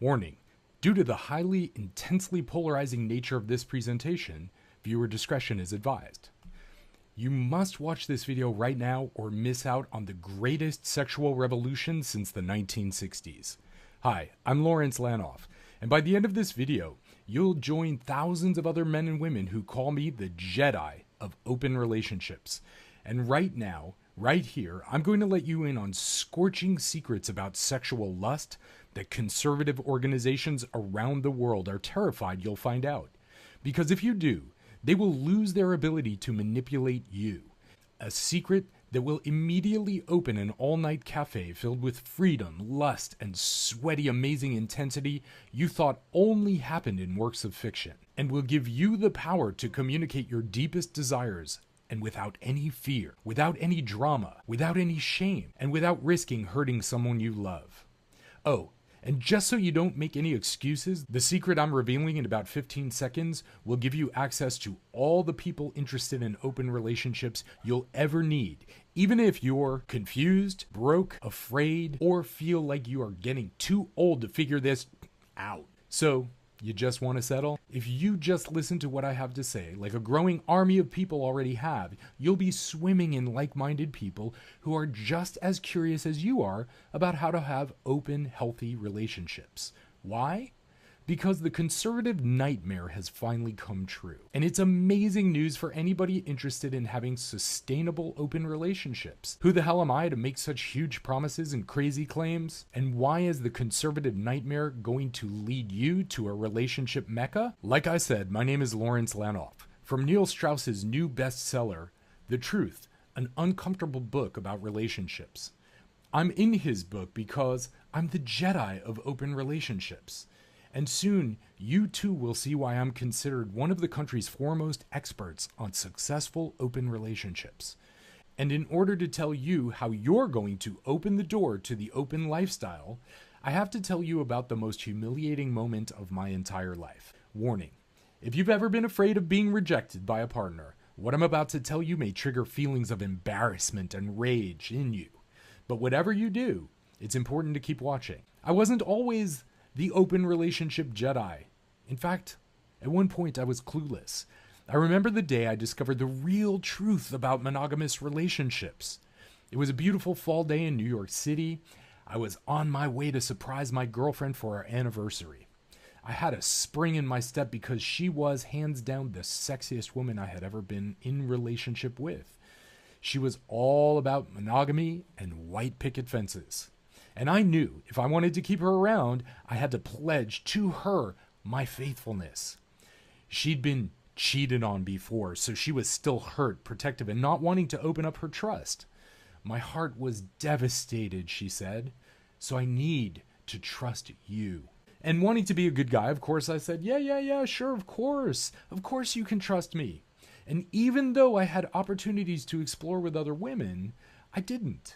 Warning: due to the highly intensely polarizing nature of this presentation, viewer discretion is advised. You must watch this video right now or miss out on the greatest sexual revolution since the 1960s. Hi, I'm Lawrence Lanoff, and by the end of this video, you'll join thousands of other men and women who call me the Jedi of open relationships. And right now, right here, I'm going to let you in on scorching secrets about sexual lust that conservative organizations around the world are terrified you'll find out. Because if you do, they will lose their ability to manipulate you. A secret that will immediately open an all-night cafe filled with freedom, lust, and sweaty, amazing intensity you thought only happened in works of fiction, and will give you the power to communicate your deepest desires, and without any fear, without any drama, without any shame, and without risking hurting someone you love. Oh, and just so you don't make any excuses, the secret I'm revealing in about 15 seconds will give you access to all the people interested in open relationships you'll ever need, even if you're confused, broke, afraid, or feel like you are getting too old to figure this out. So, you just want to settle? If you just listen to what I have to say, like a growing army of people already have, you'll be swimming in like-minded people who are just as curious as you are about how to have open, healthy relationships. Why? Because the conservative nightmare has finally come true. And it's amazing news for anybody interested in having sustainable open relationships. Who the hell am I to make such huge promises and crazy claims? And why is the conservative nightmare going to lead you to a relationship mecca? Like I said, my name is Lawrence Lanoff. From Neil Strauss's new bestseller, The Truth, an uncomfortable book about relationships. I'm in his book because I'm the Jedi of open relationships. And soon, you too will see why I'm considered one of the country's foremost experts on successful open relationships. And in order to tell you how you're going to open the door to the open lifestyle, I have to tell you about the most humiliating moment of my entire life. Warning: if you've ever been afraid of being rejected by a partner, what I'm about to tell you may trigger feelings of embarrassment and rage in you. But whatever you do, it's important to keep watching. I wasn't always the open relationship Jedi. In fact, at one point I was clueless. I remember the day I discovered the real truth about monogamous relationships. It was a beautiful fall day in New York City. I was on my way to surprise my girlfriend for our anniversary. I had a spring in my step because she was hands down the sexiest woman I had ever been in relationship with. She was all about monogamy and white picket fences. And I knew if I wanted to keep her around, I had to pledge to her my faithfulness. She'd been cheated on before, so she was still hurt, protective, and not wanting to open up her trust. My heart was devastated, she said, so I need to trust you. And wanting to be a good guy, of course, I said, yeah, sure, of course you can trust me. And even though I had opportunities to explore with other women, I didn't.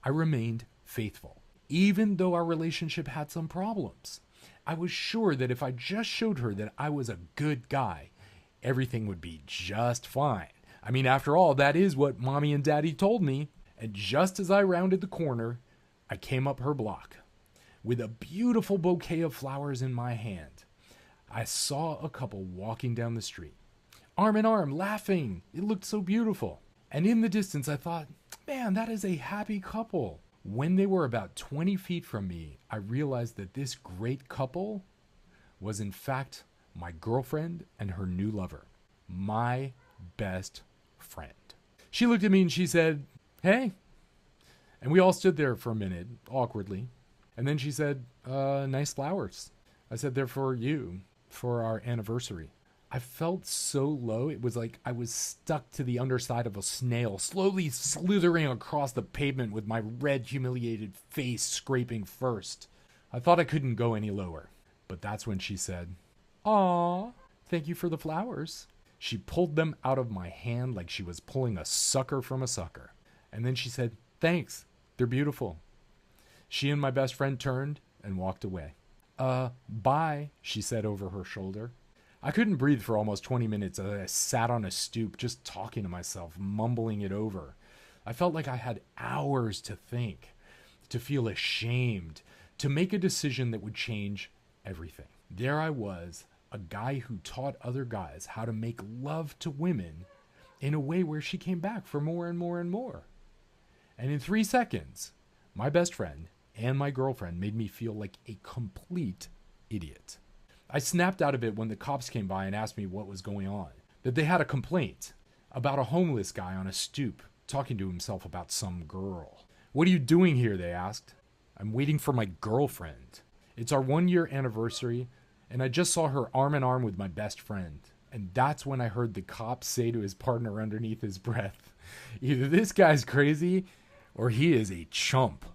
I remained faithful. Even though our relationship had some problems, I was sure that if I just showed her that I was a good guy, everything would be just fine. I mean, after all, that is what mommy and daddy told me. And just as I rounded the corner, I came up her block with a beautiful bouquet of flowers in my hand. I saw a couple walking down the street, arm in arm, laughing. It looked so beautiful. And in the distance, I thought, man, that is a happy couple. When they were about 20 feet from me, I realized that this great couple was in fact my girlfriend and her new lover, my best friend. She looked at me and she said, "Hey." And we all stood there for a minute, awkwardly. And then she said, "Nice flowers." I said, "They're for you, for our anniversary." I felt so low, it was like I was stuck to the underside of a snail, slowly slithering across the pavement with my red, humiliated face scraping first. I thought I couldn't go any lower, but that's when she said, "Aw, thank you for the flowers." She pulled them out of my hand like she was pulling a sucker from a sucker. And then she said, "Thanks, they're beautiful." She and my best friend turned and walked away. Bye," she said over her shoulder. I couldn't breathe for almost 20 minutes as I sat on a stoop just talking to myself, mumbling it over. I felt like I had hours to think, to feel ashamed, to make a decision that would change everything. There I was, a guy who taught other guys how to make love to women in a way where she came back for more and more and more. And in 3 seconds, my best friend and my girlfriend made me feel like a complete idiot. I snapped out of it when the cops came by and asked me what was going on. That they had a complaint about a homeless guy on a stoop talking to himself about some girl. "What are you doing here?" they asked. "I'm waiting for my girlfriend. It's our 1-year anniversary, and I just saw her arm in arm with my best friend." And that's when I heard the cop say to his partner underneath his breath, "Either this guy's crazy or he is a chump.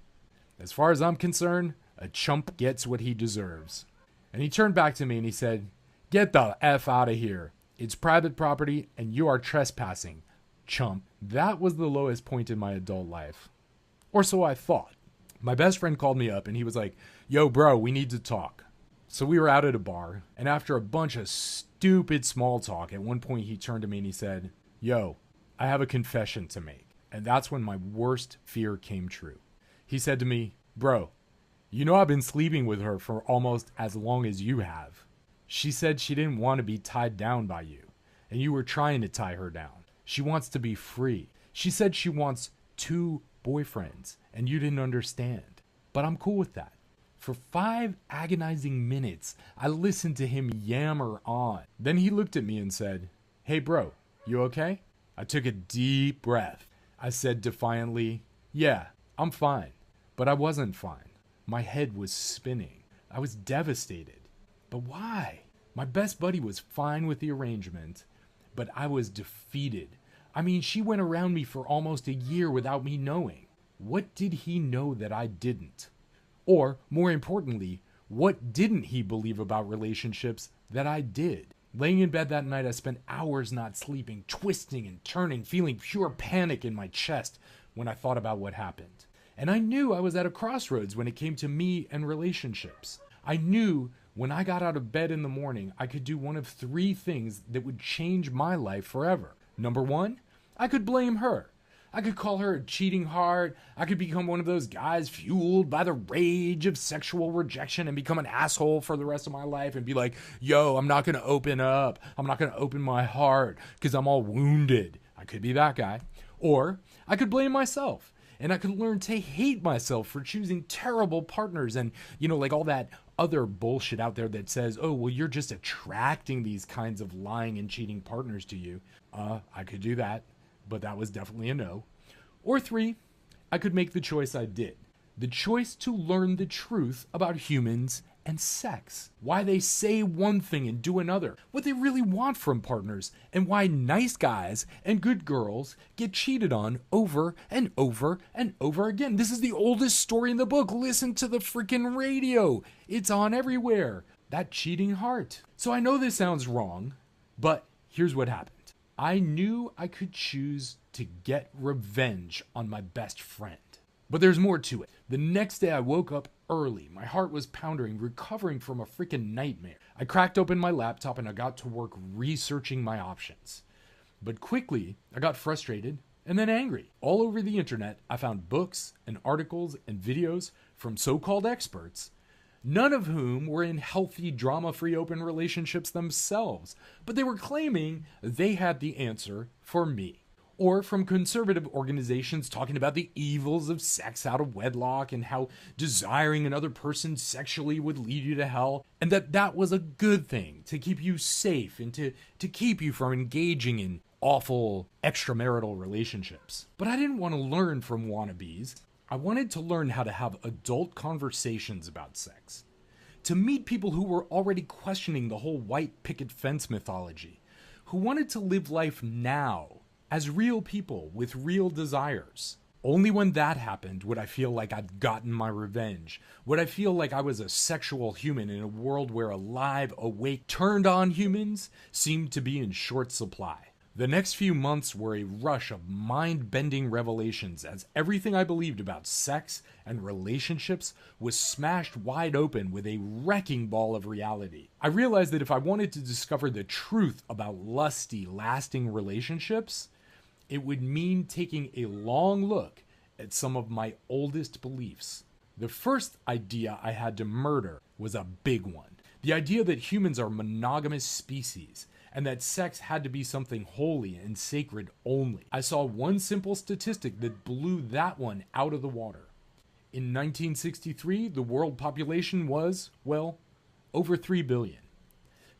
As far as I'm concerned, a chump gets what he deserves." And he turned back to me and he said, "Get the F out of here. It's private property and you are trespassing, chump." That was the lowest point in my adult life. Or so I thought. My best friend called me up and he was like, "Yo, bro, we need to talk." So we were out at a bar, and after a bunch of stupid small talk, at one point he turned to me and he said, "Yo, I have a confession to make." And that's when my worst fear came true. He said to me, "Bro, you know I've been sleeping with her for almost as long as you have. She said she didn't want to be tied down by you, and you were trying to tie her down. She wants to be free. She said she wants 2 boyfriends, and you didn't understand. But I'm cool with that." For 5 agonizing minutes, I listened to him yammer on. Then he looked at me and said, "Hey bro, you okay?" I took a deep breath. I said defiantly, "Yeah, I'm fine." But I wasn't fine. My head was spinning. I was devastated. But why? My best buddy was fine with the arrangement, but I was defeated. I mean, she went around me for almost a year without me knowing. What did he know that I didn't? Or, more importantly, what didn't he believe about relationships that I did? Laying in bed that night, I spent hours not sleeping, twisting and turning, feeling pure panic in my chest when I thought about what happened. And I knew I was at a crossroads when it came to me and relationships. I knew when I got out of bed in the morning, I could do one of 3 things that would change my life forever. Number 1, I could blame her. I could call her a cheating heart. I could become one of those guys fueled by the rage of sexual rejection and become an asshole for the rest of my life and be like, "Yo, I'm not going to open up. I'm not going to open my heart because I'm all wounded." I could be that guy. Or I could blame myself. And I could learn to hate myself for choosing terrible partners and, like all that other bullshit out there that says, "Oh, well, you're just attracting these kinds of lying and cheating partners to you." I could do that, but that was definitely a no. Or 3, I could make the choice I did. The choice to learn the truth about humans and sex. Why they say one thing and do another. What they really want from partners. And why nice guys and good girls get cheated on over and over and over again. This is the oldest story in the book. Listen to the freaking radio. It's on everywhere. That cheating heart. So I know this sounds wrong, but here's what happened. I knew I could choose to get revenge on my best friend. But there's more to it. The next day I woke up early. My heart was pounding, recovering from a freaking nightmare. I cracked open my laptop and I got to work researching my options. But quickly, I got frustrated and then angry. All over the internet, I found books and articles and videos from so-called experts, none of whom were in healthy, drama-free open relationships themselves, but they were claiming they had the answer for me. Or from conservative organizations talking about the evils of sex out of wedlock and how desiring another person sexually would lead you to hell, and that was a good thing to keep you safe and to keep you from engaging in awful extramarital relationships. But I didn't want to learn from wannabes. I wanted to learn how to have adult conversations about sex. To meet people who were already questioning the whole white picket fence mythology, who wanted to live life now as real people with real desires. Only when that happened would I feel like I'd gotten my revenge. Would I feel like I was a sexual human in a world where alive, awake, turned on humans seemed to be in short supply. The next few months were a rush of mind-bending revelations as everything I believed about sex and relationships was smashed wide open with a wrecking ball of reality. I realized that if I wanted to discover the truth about lusty, lasting relationships, it would mean taking a long look at some of my oldest beliefs. The first idea I had to murder was a big one. The idea that humans are monogamous species and that sex had to be something holy and sacred only. I saw one simple statistic that blew that one out of the water. In 1963, the world population was, well, over 3 billion.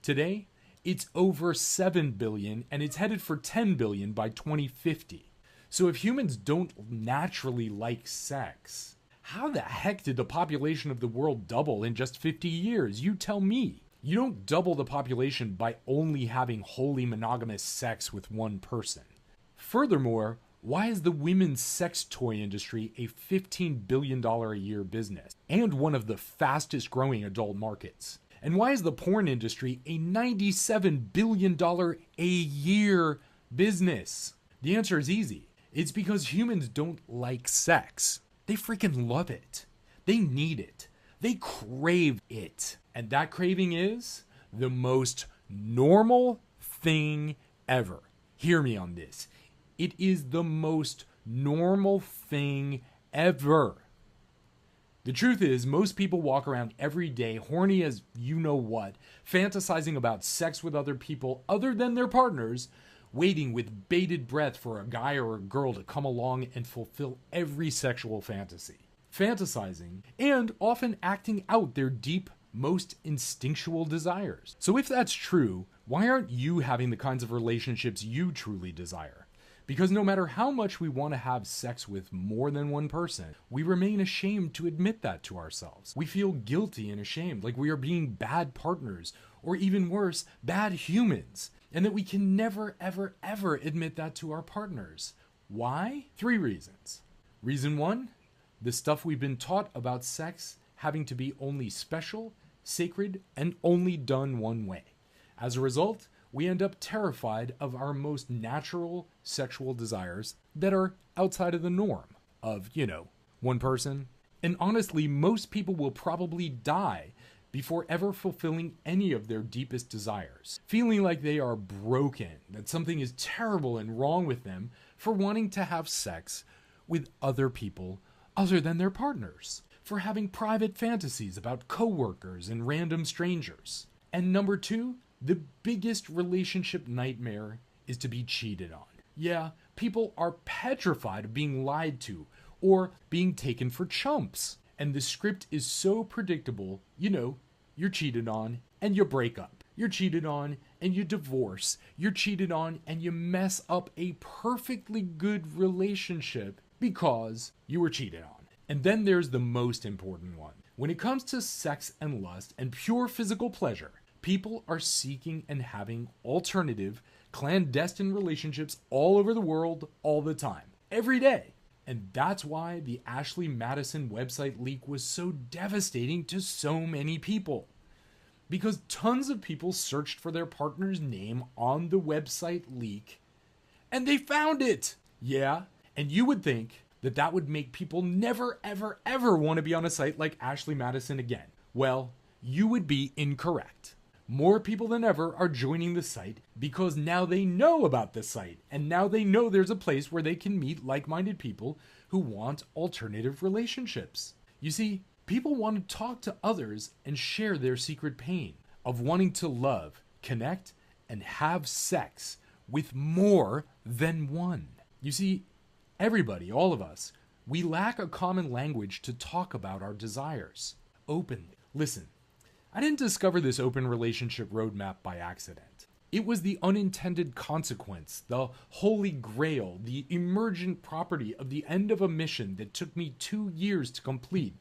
Today, it's over 7 billion and it's headed for 10 billion by 2050. So if humans don't naturally like sex, how the heck did the population of the world double in just 50 years? You tell me. You don't double the population by only having wholly monogamous sex with one person. Furthermore, why is the women's sex toy industry a $15 billion a year business and one of the fastest growing adult markets? And why is the porn industry a $97 billion a year business? The answer is easy. It's because humans don't like sex. They freaking love it. They need it. They crave it. And that craving is the most normal thing ever. Hear me on this. It is the most normal thing ever. The truth is, most people walk around every day horny as you know what, fantasizing about sex with other people other than their partners, waiting with bated breath for a guy or a girl to come along and fulfill every sexual fantasy. Fantasizing and often acting out their deep, most instinctual desires. So if that's true, why aren't you having the kinds of relationships you truly desire? Because no matter how much we want to have sex with more than one person, we remain ashamed to admit that to ourselves. We feel guilty and ashamed, like we are being bad partners, or even worse, bad humans, and that we can never, ever, ever admit that to our partners. Why? 3 reasons. Reason 1, the stuff we've been taught about sex having to be only special, sacred, and only done one way. As a result, we end up terrified of our most natural sexual desires that are outside of the norm of, one person. And honestly, most people will probably die before ever fulfilling any of their deepest desires, feeling like they are broken, that something is terrible and wrong with them for wanting to have sex with other people other than their partners, for having private fantasies about coworkers and random strangers. And number 2, the biggest relationship nightmare is to be cheated on. Yeah, people are petrified of being lied to or being taken for chumps. And the script is so predictable, you're cheated on and you break up. You're cheated on and you divorce. You're cheated on and you mess up a perfectly good relationship because you were cheated on. And then there's the most important one. When it comes to sex and lust and pure physical pleasure, people are seeking and having alternative, clandestine relationships all over the world all the time, every day. And that's why the Ashley Madison website leak was so devastating to so many people. Because tons of people searched for their partner's name on the website leak, and they found it. Yeah, and you would think that would make people never, ever, ever want to be on a site like Ashley Madison again. Well, you would be incorrect. More people than ever are joining the site because now they know about the site, and now they know there's a place where they can meet like-minded people who want alternative relationships. You see, people want to talk to others and share their secret pain of wanting to love, connect, and have sex with more than one. You see, everybody, all of us, we lack a common language to talk about our desires openly. Listen, I didn't discover this open relationship roadmap by accident. It was the unintended consequence, the holy grail, the emergent property of the end of a mission that took me 2 years to complete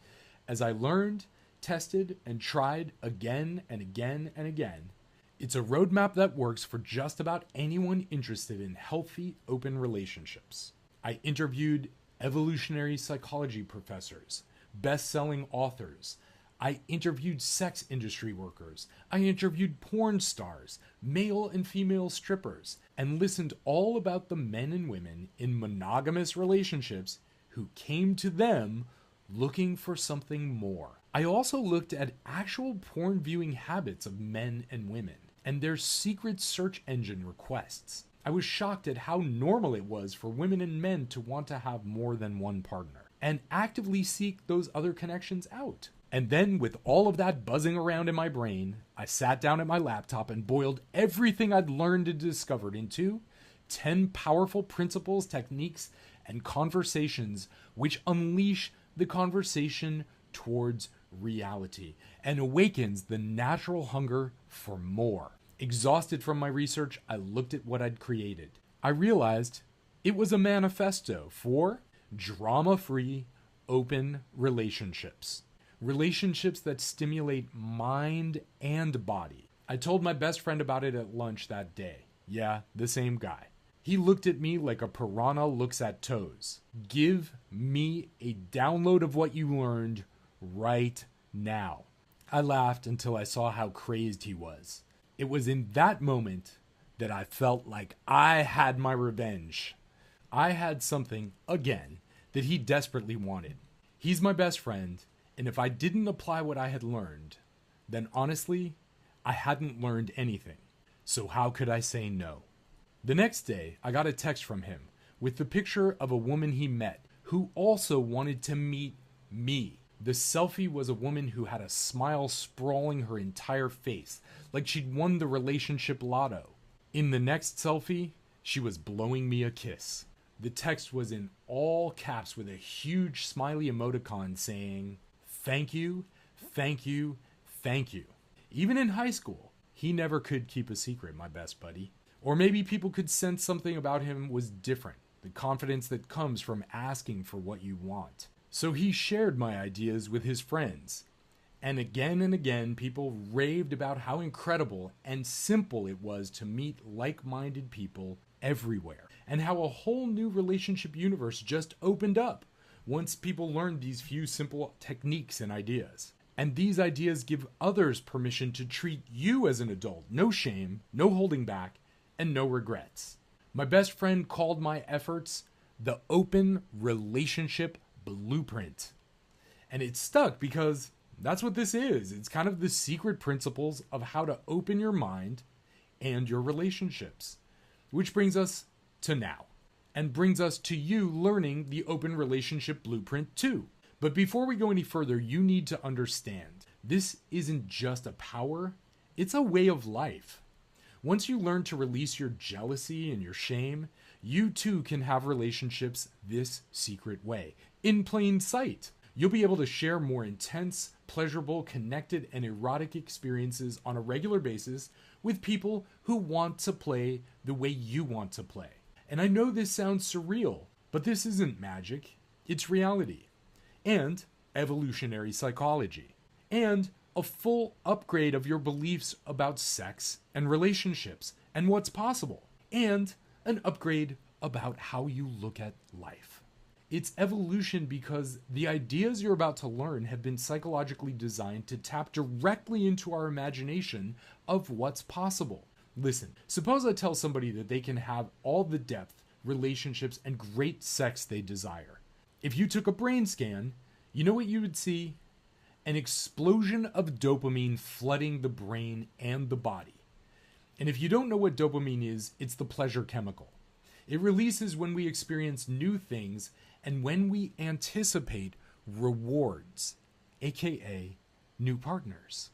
as I learned, tested, and tried again and again and again. It's a roadmap that works for just about anyone interested in healthy, open relationships. I interviewed evolutionary psychology professors, best-selling authors. I interviewed sex industry workers. I interviewed porn stars, male and female strippers, and listened all about the men and women in monogamous relationships who came to them looking for something more. I also looked at actual porn viewing habits of men and women and their secret search engine requests. I was shocked at how normal it was for women and men to want to have more than one partner and actively seek those other connections out. And then, with all of that buzzing around in my brain, I sat down at my laptop and boiled everything I'd learned and discovered into 10 powerful principles, techniques, and conversations which unleash the conversation towards reality and awakens the natural hunger for more. Exhausted from my research, I looked at what I'd created. I realized it was a manifesto for drama-free, open relationships. Relationships that stimulate mind and body. I told my best friend about it at lunch that day. Yeah, the same guy. He looked at me like a piranha looks at toes. Give me a download of what you learned right now. I laughed until I saw how crazed he was. It was in that moment that I felt like I had my revenge. I had something, again, that he desperately wanted. He's my best friend, and if I didn't apply what I had learned, then honestly, I hadn't learned anything. So how could I say no? The next day, I got a text from him with the picture of a woman he met who also wanted to meet me. The selfie was a woman who had a smile sprawling her entire face, like she'd won the relationship lotto. In the next selfie, she was blowing me a kiss. The text was in all caps with a huge smiley emoticon saying, "Thank you, thank you, thank you." Even in high school, he never could keep a secret, my best buddy. Or maybe people could sense something about him was different, the confidence that comes from asking for what you want. So he shared my ideas with his friends. And again, people raved about how incredible and simple it was to meet like-minded people everywhere, and how a whole new relationship universe just opened up once people learned these few simple techniques and ideas. And these ideas give others permission to treat you as an adult. No shame, no holding back, and no regrets. My best friend called my efforts the Open Relationship Blueprint. And it stuck because that's what this is. It's kind of the secret principles of how to open your mind and your relationships. Which brings us to now. And brings us to you learning the Open Relationship Blueprint too. But before we go any further, you need to understand, this isn't just a power, it's a way of life. Once you learn to release your jealousy and your shame, you too can have relationships this secret way, in plain sight. You'll be able to share more intense, pleasurable, connected, and erotic experiences on a regular basis with people who want to play the way you want to play. And I know this sounds surreal, but this isn't magic. It's reality. And evolutionary psychology. And a full upgrade of your beliefs about sex and relationships and what's possible. And an upgrade about how you look at life. It's evolution because the ideas you're about to learn have been psychologically designed to tap directly into our imagination of what's possible. Listen, suppose I tell somebody that they can have all the depth, relationships, and great sex they desire. If you took a brain scan, you know what you would see? An explosion of dopamine flooding the brain and the body. And if you don't know what dopamine is, it's the pleasure chemical. It releases when we experience new things and when we anticipate rewards, aka new partners.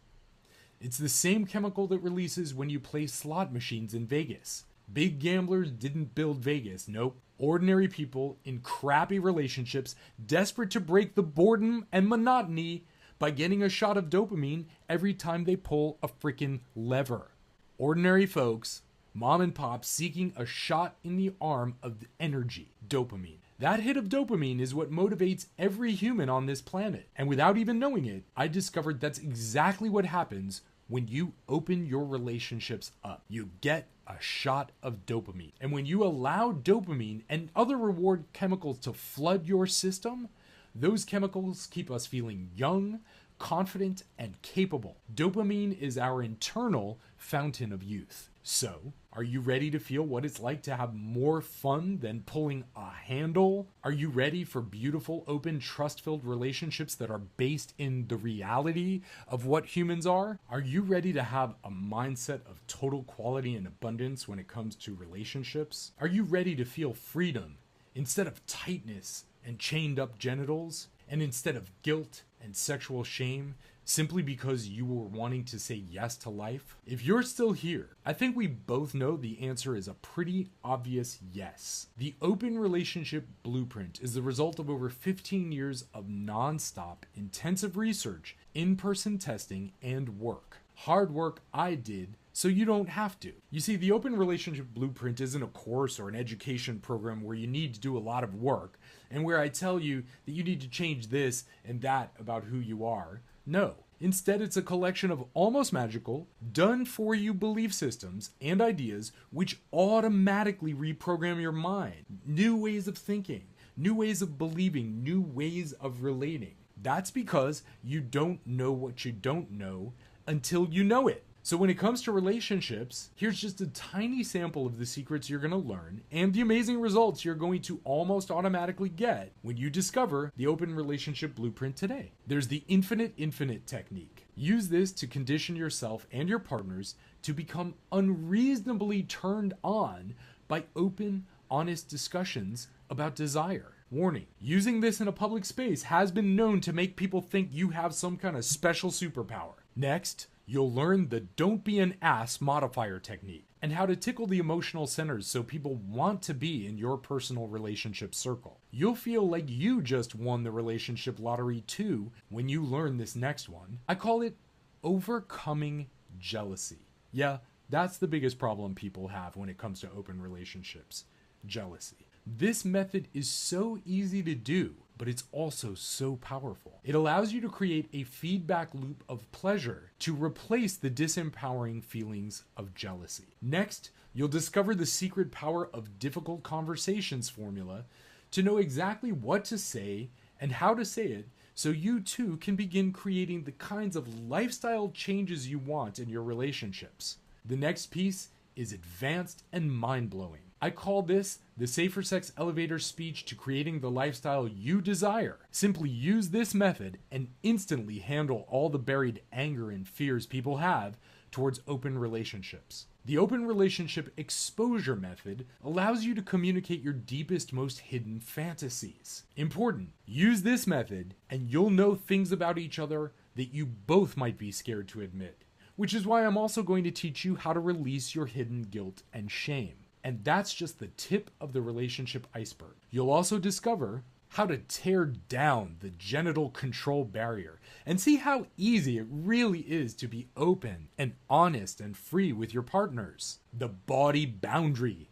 It's the same chemical that releases when you play slot machines in Vegas. Big gamblers didn't build Vegas, nope. Ordinary people in crappy relationships, desperate to break the boredom and monotony by getting a shot of dopamine every time they pull a freaking lever. Ordinary folks, mom and pop, seeking a shot in the arm of energy, dopamine. That hit of dopamine is what motivates every human on this planet. And without even knowing it, I discovered that's exactly what happens when you open your relationships up. You get a shot of dopamine. And when you allow dopamine and other reward chemicals to flood your system, those chemicals keep us feeling young, confident, and capable. Dopamine is our internal fountain of youth. So, are you ready to feel what it's like to have more fun than pulling a handle? Are you ready for beautiful, open, trust-filled relationships that are based in the reality of what humans are? Are you ready to have a mindset of total quality and abundance when it comes to relationships? Are you ready to feel freedom instead of tightness and chained up genitals? And instead of guilt and sexual shame, simply because you were wanting to say yes to life? If you're still here, I think we both know the answer is a pretty obvious yes. The Open Relationship Blueprint is the result of over 15 years of non-stop, intensive research, in-person testing, and work. Hard work I did so you don't have to. You see, the Open Relationship Blueprint isn't a course or an education program where you need to do a lot of work and where I tell you that you need to change this and that about who you are. No. Instead, it's a collection of almost magical, done-for-you belief systems and ideas which automatically reprogram your mind. New ways of thinking, new ways of believing, new ways of relating. That's because you don't know what you don't know until you know it. So when it comes to relationships, here's just a tiny sample of the secrets you're going to learn and the amazing results you're going to almost automatically get when you discover the Open Relationship Blueprint today. There's the infinite technique. Use this to condition yourself and your partners to become unreasonably turned on by open, honest discussions about desire. Warning, using this in a public space has been known to make people think you have some kind of special superpower. Next, you'll learn the don't be an ass modifier technique and how to tickle the emotional centers so people want to be in your personal relationship circle. You'll feel like you just won the relationship lottery too when you learn this next one. I call it overcoming jealousy. Yeah, that's the biggest problem people have when it comes to open relationships. Jealousy. This method is so easy to do, but it's also so powerful. It allows you to create a feedback loop of pleasure to replace the disempowering feelings of jealousy. Next, you'll discover the secret power of difficult conversations formula to know exactly what to say and how to say it so you too can begin creating the kinds of lifestyle changes you want in your relationships. The next piece is advanced and mind-blowing. I call this the Safer Sex Elevator Speech to creating the lifestyle you desire. Simply use this method and instantly handle all the buried anger and fears people have towards open relationships. The Open Relationship Exposure Method allows you to communicate your deepest, most hidden fantasies. Important, use this method and you'll know things about each other that you both might be scared to admit, which is why I'm also going to teach you how to release your hidden guilt and shame. And that's just the tip of the relationship iceberg. You'll also discover how to tear down the genital control barrier and see how easy it really is to be open and honest and free with your partners. The body boundary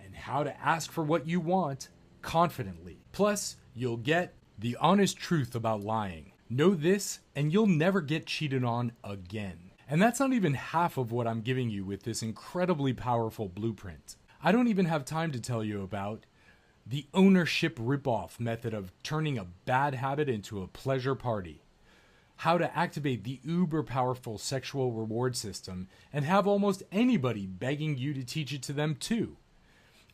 and how to ask for what you want confidently. Plus, you'll get the honest truth about lying. Know this and you'll never get cheated on again. And that's not even half of what I'm giving you with this incredibly powerful blueprint. I don't even have time to tell you about the ownership ripoff method of turning a bad habit into a pleasure party, how to activate the uber powerful sexual reward system and have almost anybody begging you to teach it to them too,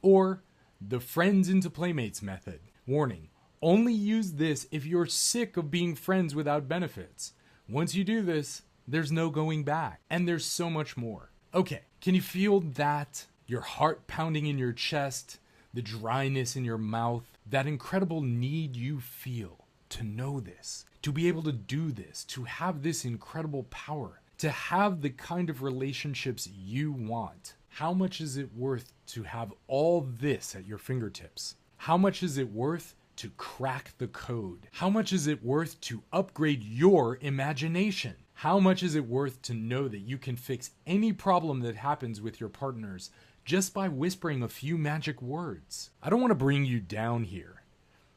or the friends into playmates method. Warning, only use this if you're sick of being friends without benefits. Once you do this, there's no going back, and there's so much more. Okay, can you feel that? Your heart pounding in your chest, the dryness in your mouth, that incredible need you feel to know this, to be able to do this, to have this incredible power, to have the kind of relationships you want. How much is it worth to have all this at your fingertips? How much is it worth to crack the code? How much is it worth to upgrade your imagination? How much is it worth to know that you can fix any problem that happens with your partners just by whispering a few magic words? I don't want to bring you down here,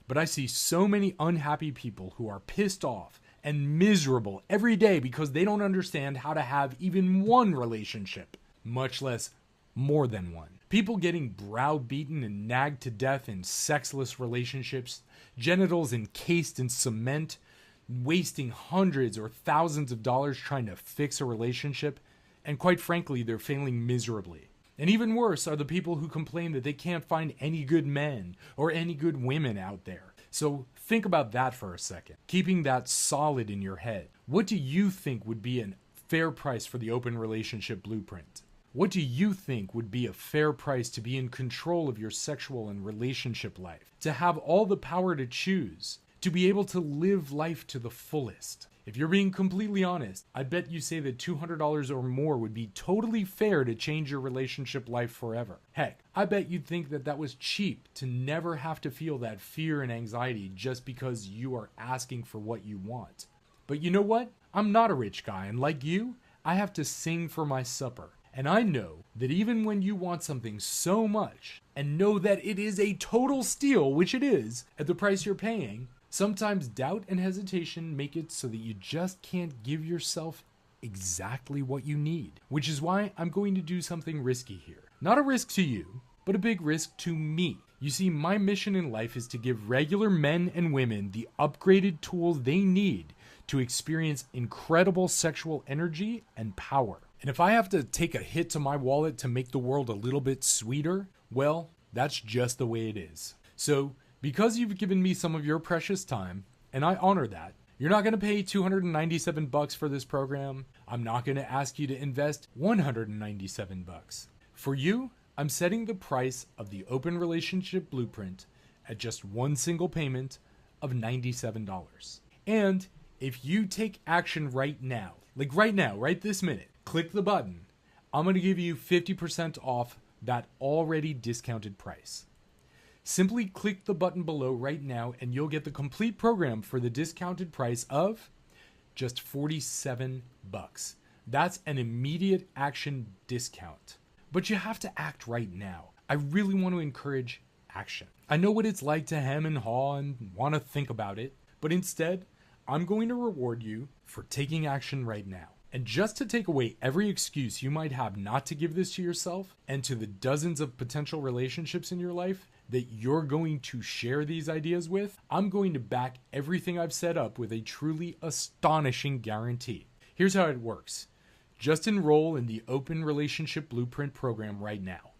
but I see so many unhappy people who are pissed off and miserable every day because they don't understand how to have even one relationship, much less more than one. People getting browbeaten and nagged to death in sexless relationships, genitals encased in cement, wasting hundreds or thousands of dollars trying to fix a relationship, and quite frankly, they're failing miserably. And even worse are the people who complain that they can't find any good men or any good women out there. So think about that for a second, keeping that solid in your head. What do you think would be a fair price for the Open Relationship Blueprint? What do you think would be a fair price to be in control of your sexual and relationship life? To have all the power to choose, to be able to live life to the fullest. If you're being completely honest, I bet you say that $200 or more would be totally fair to change your relationship life forever. Heck, I bet you'd think that that was cheap to never have to feel that fear and anxiety just because you are asking for what you want. But you know what? I'm not a rich guy, and like you, I have to sing for my supper. And I know that even when you want something so much, and know that it is a total steal, which it is, at the price you're paying, sometimes doubt and hesitation make it so that you just can't give yourself exactly what you need. Which is why I'm going to do something risky here. Not a risk to you, but a big risk to me. You see, my mission in life is to give regular men and women the upgraded tools they need to experience incredible sexual energy and power. And if I have to take a hit to my wallet to make the world a little bit sweeter, well, that's just the way it is. So, because you've given me some of your precious time, and I honor that, you're not going to pay $297 for this program. I'm not going to ask you to invest $197. For you, I'm setting the price of the Open Relationship Blueprint at just one single payment of $97. And if you take action right now, right this minute, click the button, I'm going to give you 50% off that already discounted price. Simply click the button below right now and you'll get the complete program for the discounted price of just $47. That's an immediate action discount. But you have to act right now. I really want to encourage action. I know what it's like to hem and haw and want to think about it, but instead, I'm going to reward you for taking action right now. And just to take away every excuse you might have not to give this to yourself and to the dozens of potential relationships in your life that you're going to share these ideas with, I'm going to back everything I've set up with a truly astonishing guarantee. Here's how it works. Just enroll in the Open Relationship Blueprint program right now.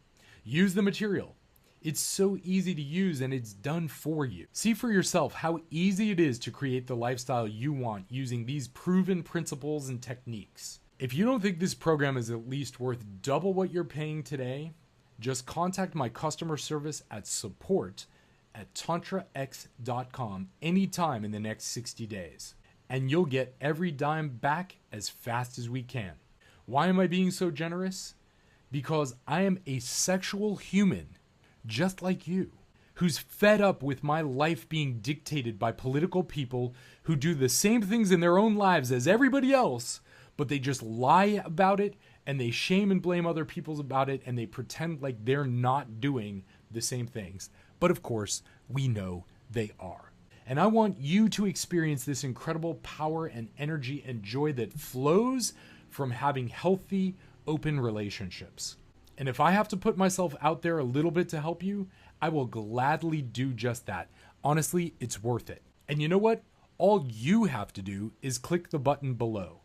Use the material. It's so easy to use and it's done for you. See for yourself how easy it is to create the lifestyle you want using these proven principles and techniques. If you don't think this program is at least worth double what you're paying today, just contact my customer service at support@tantrax.com anytime in the next 60 days. And you'll get every dime back as fast as we can. Why am I being so generous? Because I am a sexual human just like you, who's fed up with my life being dictated by political people who do the same things in their own lives as everybody else, but they just lie about it and they shame and blame other people about it and they pretend like they're not doing the same things. But of course, we know they are. And I want you to experience this incredible power and energy and joy that flows from having healthy, open relationships. And if I have to put myself out there a little bit to help you, I will gladly do just that. Honestly, it's worth it. And you know what? All you have to do is click the button below.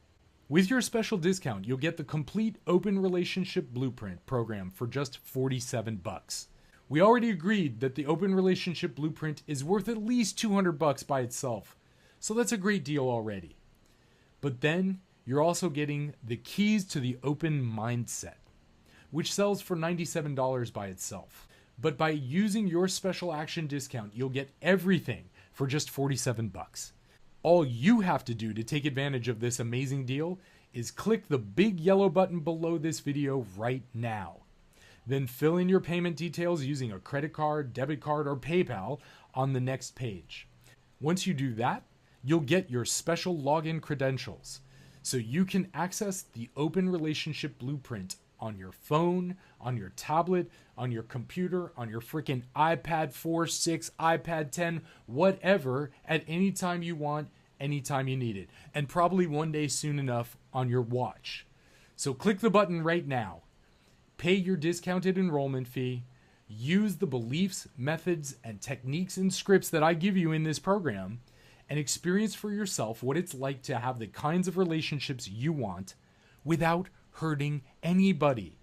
With your special discount, you'll get the complete Open Relationship Blueprint program for just $47. We already agreed that the Open Relationship Blueprint is worth at least $200 by itself. So that's a great deal already. But then you're also getting the keys to the open mindset, which sells for $97 by itself. But by using your special action discount, you'll get everything for just $47. All you have to do to take advantage of this amazing deal is click the big yellow button below this video right now. Then fill in your payment details using a credit card, debit card, or PayPal on the next page. Once you do that, you'll get your special login credentials so you can access the Open Relationship Blueprint on your phone, on your tablet, on your computer, on your freaking iPad 4, 6, iPad 10, whatever, at any time you want, anytime you need it. And probably one day soon enough on your watch. So click the button right now. Pay your discounted enrollment fee. Use the beliefs, methods, and techniques and scripts that I give you in this program and experience for yourself what it's like to have the kinds of relationships you want without hurting anybody.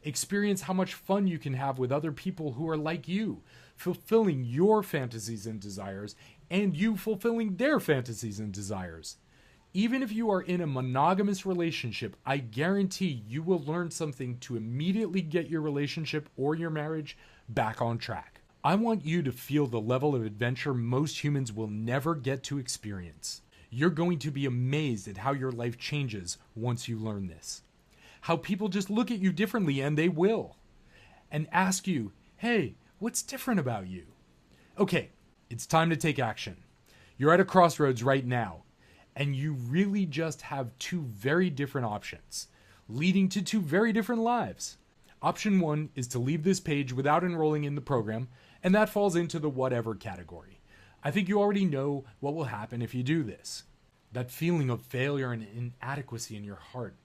Experience how much fun you can have with other people who are like you, fulfilling your fantasies and desires, and you fulfilling their fantasies and desires. Even if you are in a monogamous relationship, I guarantee you will learn something to immediately get your relationship or your marriage back on track. I want you to feel the level of adventure most humans will never get to experience. You're going to be amazed at how your life changes once you learn this. How people just look at you differently, and they will. And ask you, hey, what's different about you? Okay, it's time to take action. You're at a crossroads right now, and you really just have two very different options, leading to two very different lives. Option 1 is to leave this page without enrolling in the program, and that falls into the whatever category. I think you already know what will happen if you do this. That feeling of failure and inadequacy in your heart.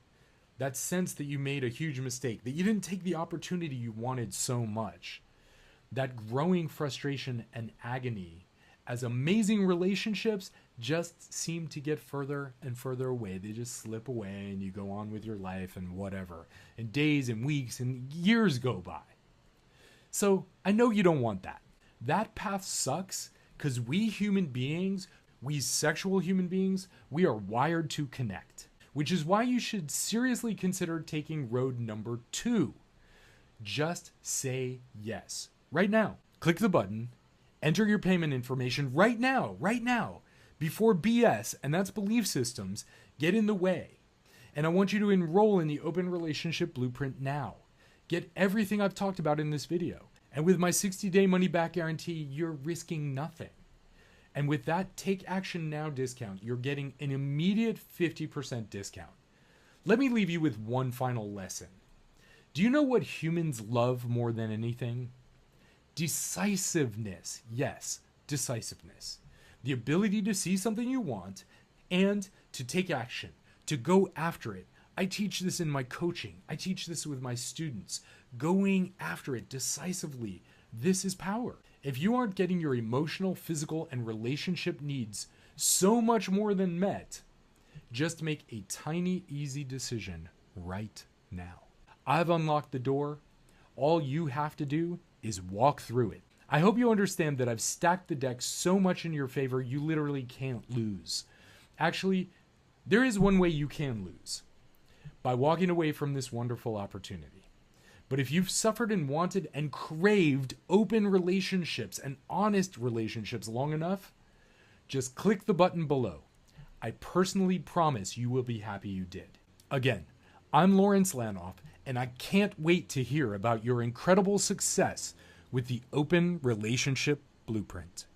That sense that you made a huge mistake, that you didn't take the opportunity you wanted so much. That growing frustration and agony as amazing relationships just seem to get further and further away. They just slip away and you go on with your life and whatever. And days and weeks and years go by. So I know you don't want that. That path sucks because we human beings, we sexual human beings, we are wired to connect. Which is why you should seriously consider taking road number 2. Just say yes. Right now. Click the button. Enter your payment information right now. Before BS, and that's belief systems, get in the way. And I want you to enroll in the Open Relationship Blueprint now. Get everything I've talked about in this video. And with my 60-day money-back guarantee, you're risking nothing. And with that Take Action Now discount, you're getting an immediate 50% discount. Let me leave you with one final lesson. Do you know what humans love more than anything? Decisiveness. Yes, decisiveness. The ability to see something you want and to take action, to go after it. I teach this in my coaching. I teach this with my students. Going after it decisively. This is power. If you aren't getting your emotional, physical, and relationship needs so much more than met, just make a tiny, easy decision right now. I've unlocked the door. All you have to do is walk through it. I hope you understand that I've stacked the deck so much in your favor you literally can't lose. Actually, there is one way you can lose. By walking away from this wonderful opportunity. But if you've suffered and wanted and craved open relationships and honest relationships long enough, just click the button below. I personally promise you will be happy you did. Again, I'm Lawrence Lanoff, and I can't wait to hear about your incredible success with the Open Relationship Blueprint.